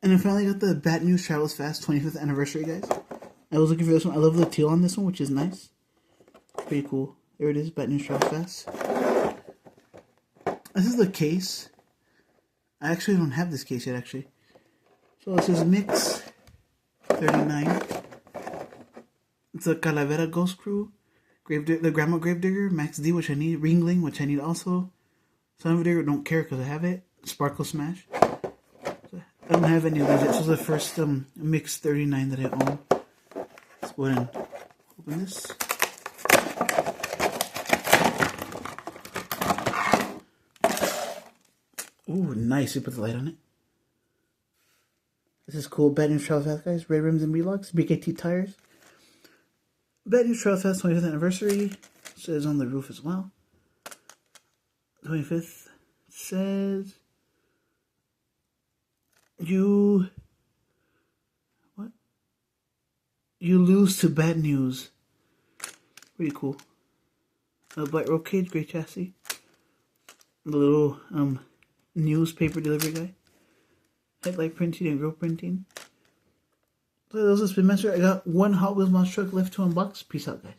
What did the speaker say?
And I finally got the Bad News Travels Fast 25th anniversary, guys. I was looking for this one. I love the teal on this one, which is nice. Pretty cool. There it is, Bad News Travels Fast. This is the case. I actually don't have this case yet, actually. So this is Mix 39. It's a Calavera Ghost Crew. The Grandma Gravedigger. Max D, which I need. Ringling, which I need also. Son of a Digger, don't care because I have it. Sparkle Smash. I don't have any of these yet. This is the first Mix 39 that I own. Let's go ahead and open this. Ooh, nice. We put the light on it. This is cool. Bad News Travel Fast, guys. Red Rims and Vlogs. BKT Tires. Bad News Travel Fast 25th anniversary. It says on the roof as well. 25th says you lose to bad news. Pretty cool. A black roll cage, gray chassis. The little newspaper delivery guy. Headlight printing and grill printing. So that was a Spin Master. I got one Hot Wheels monster truck left to unbox. Peace out, guys.